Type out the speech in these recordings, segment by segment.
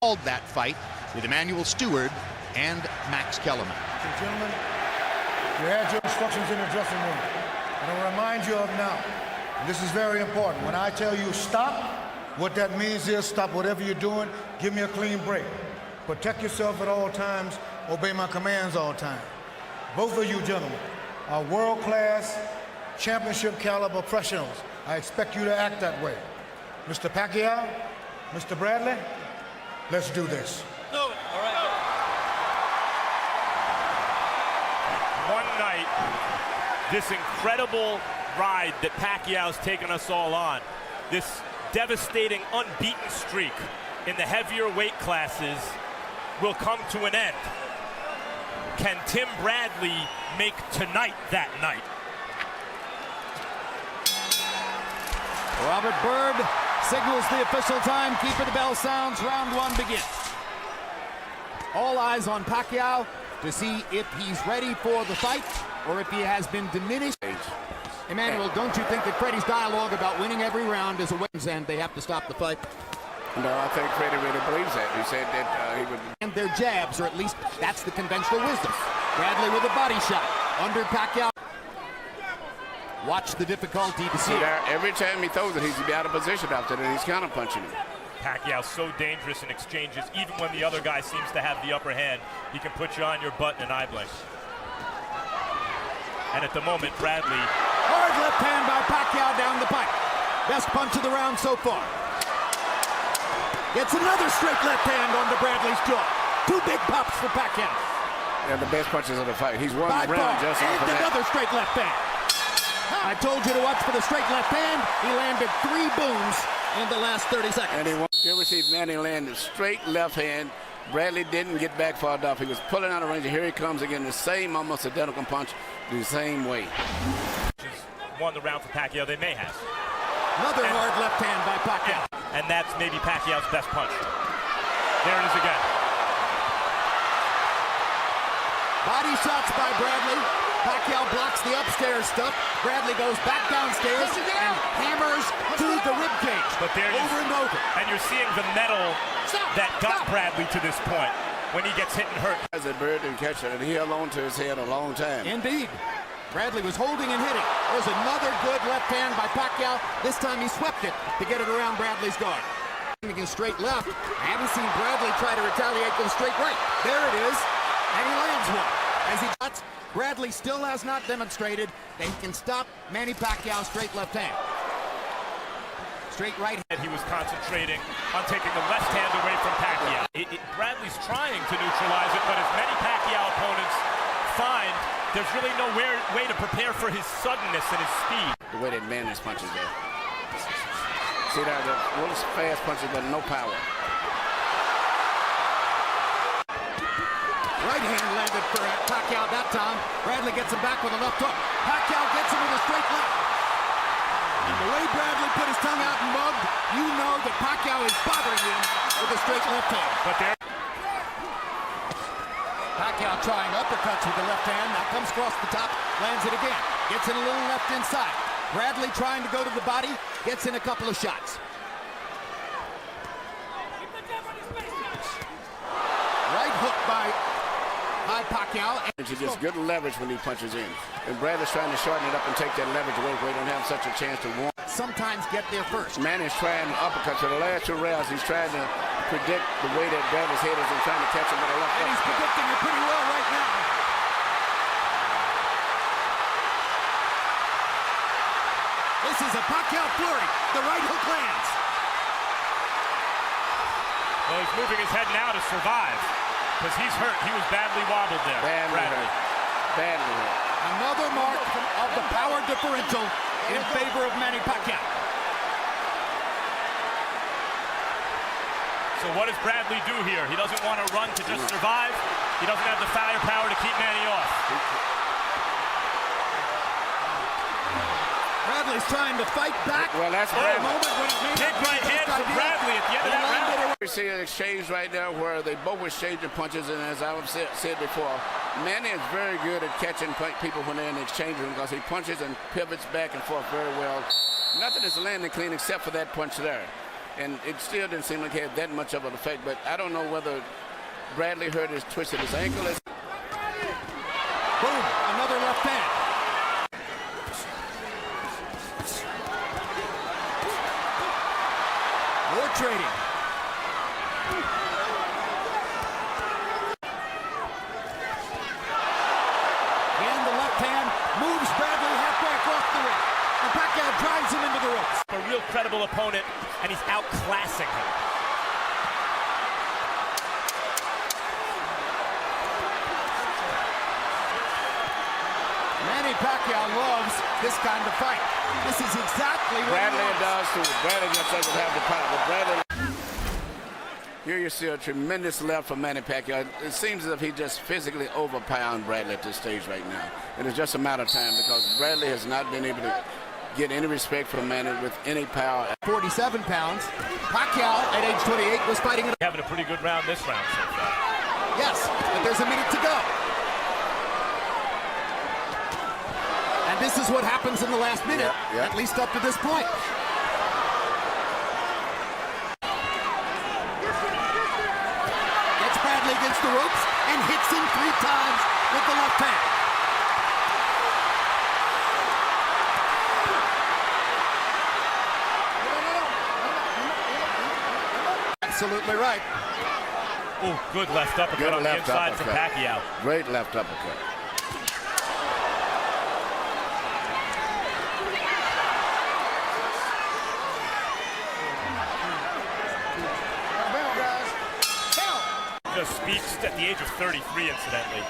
called that fight with Emmanuel Stewart and Max Kellerman. Gentlemen, you had your instructions in the dressing room. And I'll remind you of now, and this is very important, when I tell you stop, what that means is stop whatever you're doing, give me a clean break. Protect yourself at all times, obey my commands all time. Both of you gentlemen are world-class, championship caliber professionals. I expect you to act that way. Mr. Pacquiao, Mr. Bradley, let's do this. No, all right. One night, this incredible ride that Pacquiao's taken us all on, this devastating unbeaten streak in the heavier weight classes will come to an end. Can Tim Bradley make tonight that night? Robert Byrd signals the official time. Keeper, the bell sounds. Round one begins. All eyes on Pacquiao to see if he's ready for the fight or if he has been diminished. Emmanuel, don't you think that Freddie's dialogue about winning every round is a wins and they have to stop the fight? No, I think Freddie really believes that. He said that he would. And their jabs, or at least that's the conventional wisdom. Bradley with a body shot under Pacquiao. Watch the difficulty to see. Every time he throws it, he's out of position after that. He's counter punching him. Pacquiao's so dangerous in exchanges. Even when the other guy seems to have the upper hand, he can put you on your butt in an eye blink. And at the moment, Bradley. Hard left hand by Pacquiao down the pipe. Best punch of the round so far. Gets another straight left hand onto Bradley's jaw. Two big pops for Pacquiao. And the best punches of the fight. He's won the round just off of that. Another straight left hand. I told you to watch for the straight left hand. He landed 3 booms in the last 30 seconds. And you ever see Manny land a straight left hand? Bradley didn't get back far enough. He was pulling out of range, and here he comes again, the same almost identical punch, the same way. Won the round for Pacquiao. They may have. Another hard left hand by Pacquiao. And that's maybe Pacquiao's best punch. There it is again. Body shots by Bradley. Pacquiao blocks the upstairs stuff. Bradley goes back downstairs and hammers to the ribcage. But there over and over. And you're seeing the metal that got Bradley to this point when he gets hit and hurt. As a bird and catcher, and he held on to his head a long time. Indeed. Bradley was holding and hitting. There's another good left hand by Pacquiao. This time he swept it to get it around Bradley's guard. Against straight left. I haven't seen Bradley try to retaliate with a straight right. There it is. And he lands one. As he cuts, Bradley still has not demonstrated that he can stop Manny Pacquiao's straight left hand. Straight right hand. He was concentrating on taking the left hand away from Pacquiao. Bradley's trying to neutralize it, but as many Pacquiao opponents find, there's really no way to prepare for his suddenness and his speed. The way that Manny's punches there. See that, the little fast punches, but no power. Right hand landed for Pacquiao that time. Bradley gets him back with a left hook. Pacquiao gets him with a straight left. And the way Bradley put his tongue out and mugged, you know that Pacquiao is bothering him with a straight left hand. But there. Pacquiao trying uppercuts with the left hand. Now comes across the top, lands it again. Gets in a little left inside. Bradley trying to go to the body, gets in a couple of shots. Right hook by Pacquiao. He gets good leverage when he punches in. And Bradley's trying to shorten it up and take that leverage away where he don't have such a chance to win. Sometimes get there first. Manny's trying uppercuts for the last 2 rounds. He's trying to predict the way that Bradley's head is and trying to catch him with a left hook. And he's predicting it pretty well right now. This is a Pacquiao flurry. The right hook lands. Well, he's moving his head now to survive because he's hurt. He was badly wobbled there. Badly hurt. Badly hurt. Another mark of the power differential in favor of Manny Pacquiao. So what does Bradley do here? He doesn't want to run to just survive. He doesn't have the firepower to keep Manny off. Bradley's trying to fight back. Well, that's Bradley. Big right hand from Bradley at the end of that round. We see an exchange right now where they both were exchanging punches, and as I've said before, Manny is very good at catching people when they're in the exchange room because he punches and pivots back and forth very well. Nothing is landing clean except for that punch there. and it still didn't seem like it had that much of an effect. But I don't know whether Bradley hurt his twisted his ankle. Boom, another left hand. More trading. And the left hand moves Bradley halfway across the ring. And Pacquiao drives him into the ropes. A real credible opponent, and he's outclassing him. Manny Pacquiao loves this kind of fight. This is exactly what Bradley he does wants. too. Bradley just doesn't have the power. But Bradley. Here you see a tremendous left from Manny Pacquiao. It seems as if he just physically overpowered Bradley at this stage right now. And it's just a matter of time because Bradley has not been able to get any respect from Manny with any power. 47 pounds. Pacquiao at age 28 was fighting it. Having a pretty good round this round so far. Yes, but there's a minute to go. And this is what happens in the last minute, at least up to this point. Gets Bradley against the ropes and hits him 3 times with the left hand. Absolutely right. Oh, good left uppercut on the inside from Pacquiao. Great left uppercut. Just speaks at the age of 33, incidentally.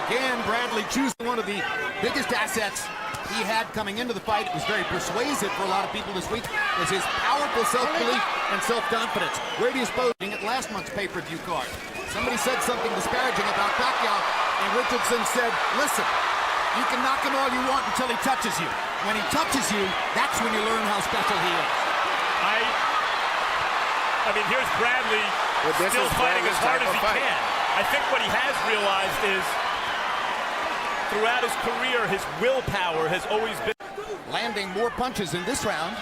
Again, Bradley choosing one of the biggest assets he had coming into the fight. It was very persuasive for a lot of people this week, was his powerful self-belief and self-confidence. Where do you suppose at last month's pay-per-view card? Somebody said something disparaging about Pacquiao, and Richardson said, listen, you can knock him all you want until he touches you. When he touches you, that's when you learn how special he is. I mean, here's Bradley still fighting as hard as he can. I think what he has realized is throughout his career, his willpower has always been landing more punches in this round.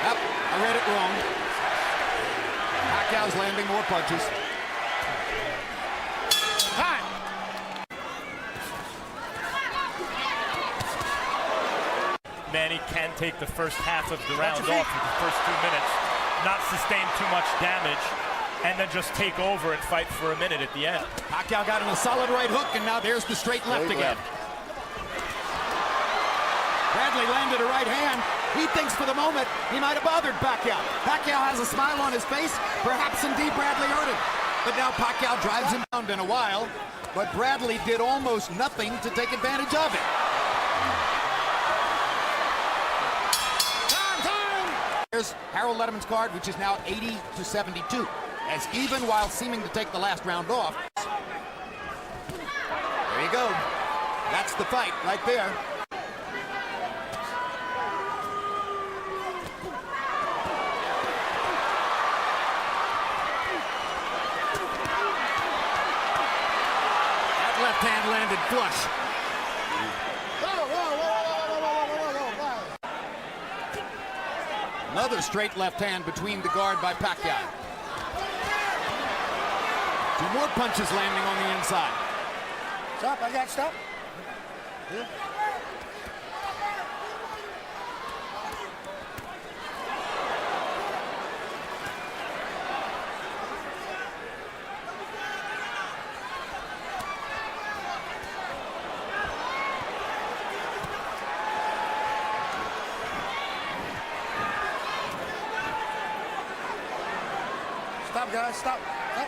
Yep, I read it wrong. Pacquiao's landing more punches. Time. Manny can take the first half of the round off with the first 2 minutes, not sustain too much damage, and then just take over and fight for a minute at the end. Pacquiao got him a solid right hook, and now there's the straight left again. Bradley landed a right hand. He thinks for the moment he might have bothered Pacquiao. Pacquiao has a smile on his face. Perhaps indeed Bradley hurt him. But now Pacquiao drives him down in a while. But Bradley did almost nothing to take advantage of it. Here's Harold Letterman's card, which is now 80-72. As even while seeming to take the last round off. There you go. That's the fight right there. That left hand landed flush. Another straight left hand between the guard by Pacquiao. 2 more punches landing on the inside. Stop, I got stop. Yeah. Stop, guys, stop. Stop.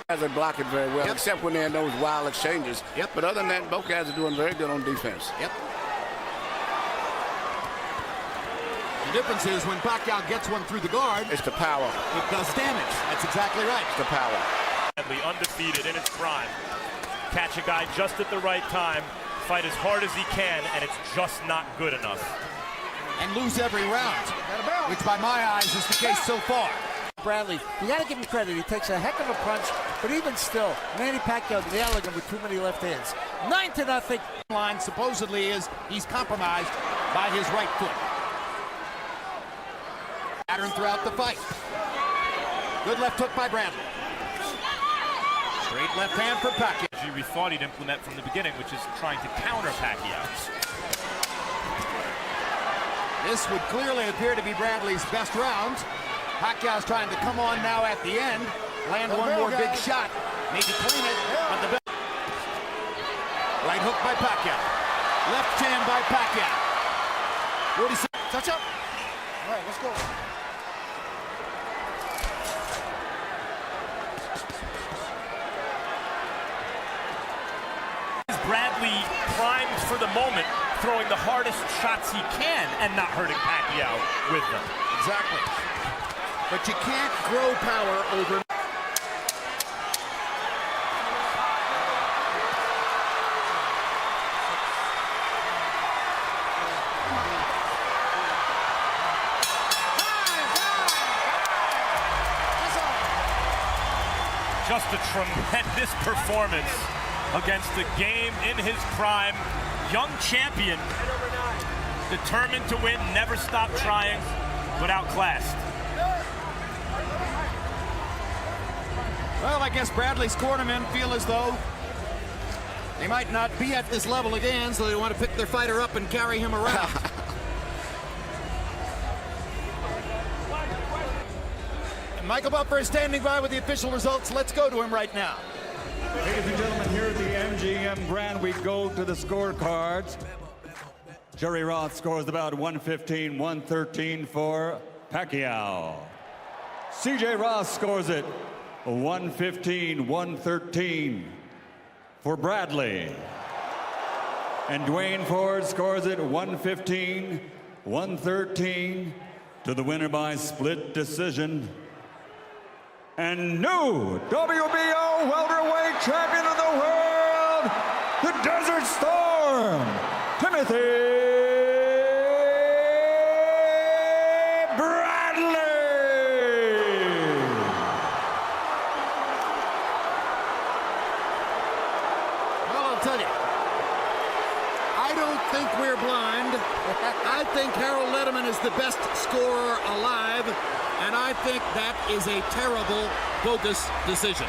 Guys are blocking very well, except when they're in those wild exchanges. But other than that, both guys are doing very good on defense. The difference is when Pacquiao gets one through the guard, it's the power. It does damage. That's exactly right. It's the power. Undefeated in his prime. Catch a guy just at the right time, fight as hard as he can, and it's just not good enough. and lose every round, which by my eyes is the case so far. Bradley, you got to give him credit. He takes a heck of a punch, but even still, Manny Pacquiao nailing him with too many left hands. 9-0. Line supposedly is he's compromised by his right foot. Pattern throughout the fight. Good left hook by Bradley. Straight left hand for Pacquiao. We thought he'd implement from the beginning, which is trying to counter Pacquiao. This would clearly appear to be Bradley's best round. Pacquiao's trying to come on now at the end, land one more big shot, maybe clean it, but the right hook by Pacquiao, left hand by Pacquiao. 46. Touch up. All right, let's go. Bradley primed for the moment, throwing the hardest shots he can and not hurting Pacquiao with them. Exactly. But you can't grow power over. Just a tremendous performance against the game in his prime. Young champion, determined to win, never stopped trying, but outclassed. Well, I guess Bradley's cornermen feel as though they might not be at this level again, so they want to pick their fighter up and carry him around. And Michael Buffer is standing by with the official results. Let's go to him right now. Ladies and gentlemen, here at the MGM Grand, we go to the scorecards. Jerry Roth scores about 115-113 for Pacquiao. CJ Ross scores it 115-113 for Bradley. And Dwayne Ford scores it 115-113 to the winner by split decision. And new WBO welterweight champion of the world, the Desert Storm, Timothy I don't think we're blind. I think Harold Letterman is the best scorer alive, and I think that is a terrible, bogus decision.